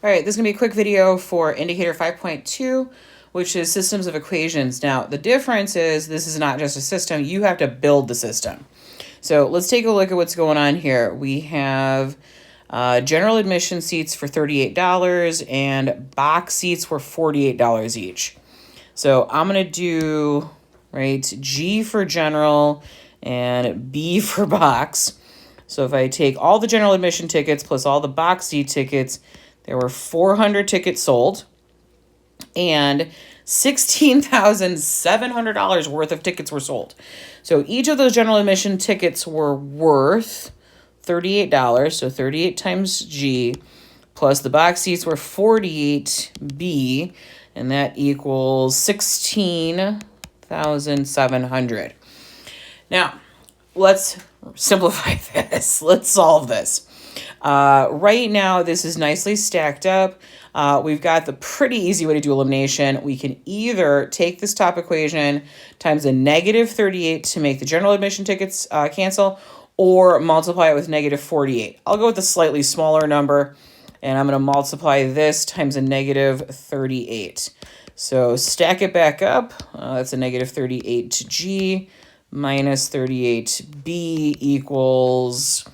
All right, this is going to be a quick video for indicator 5.2, which is systems of equations. Now, the difference is this is not just a system. You have to build the system. So let's take a look at what's going on here. We have general admission seats for $38 and box seats for $48 each. So I'm going to do, right, G for general and B for box. So if I take all the general admission tickets plus all the box seat tickets, there were 400 tickets sold and $16,700 worth of tickets were sold. So each of those general admission tickets were worth $38, so 38 times G, plus the box seats were 48B, and that equals $16,700. Now, let's simplify this. Let's solve this. Right now, this is nicely stacked up. We've got the pretty easy way to do elimination. We can either take this top equation times a negative 38 to make the general admission tickets cancel, or multiply it with negative 48. I'll go with the slightly smaller number, and I'm going to multiply this times a negative 38. So stack it back up. That's a negative 38G minus 38B equals...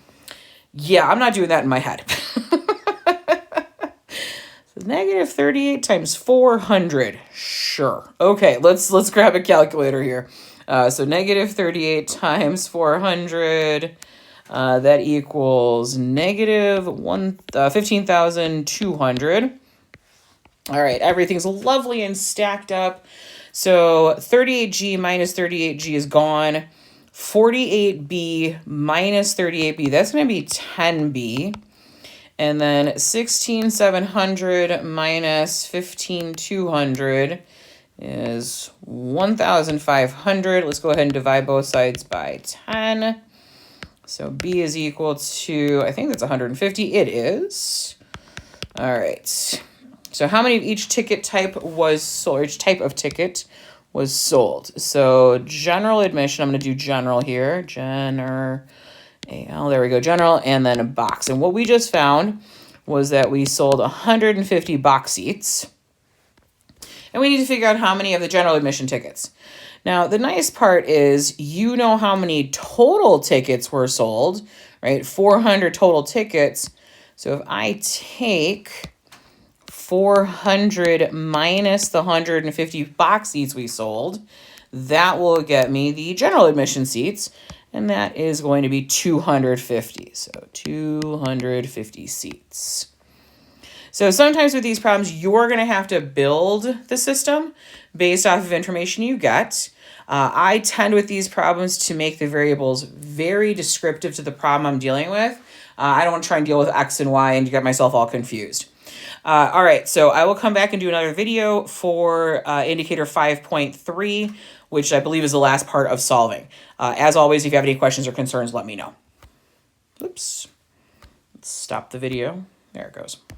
Yeah, I'm not doing that in my head. So negative 38 times 400. Sure. Okay, let's grab a calculator here. So negative 38 times 400, that equals negative 15,200. All right, everything's lovely and stacked up. So 38G minus 38G is gone. 48B minus 38B, that's going to be 10B. And then 16,700 minus 15,200 is 1,500. Let's go ahead and divide both sides by 10. So B is equal to, I think that's 150. It is. All right. So how many of each ticket type was sold, or each type of ticket was sold? So general admission, I'm going to do general here. There we go, general, and then a box. And what we just found was that we sold 150 box seats. And we need to figure out how many of the general admission tickets. Now, the nice part is you know how many total tickets were sold, right? 400 total tickets. So if I take 400 minus the 150 box seats we sold, that will get me the general admission seats, and that is going to be 250. So 250 seats. So sometimes with these problems, you're going to have to build the system based off of information you get. I tend with these problems to make the variables very descriptive to the problem I'm dealing with. I don't want to try and deal with X and Y and get myself all confused. All right, so I will come back and do another video for indicator 5.3, which I believe is the last part of solving. As always, if you have any questions or concerns, let me know. Oops. Let's stop the video. There it goes.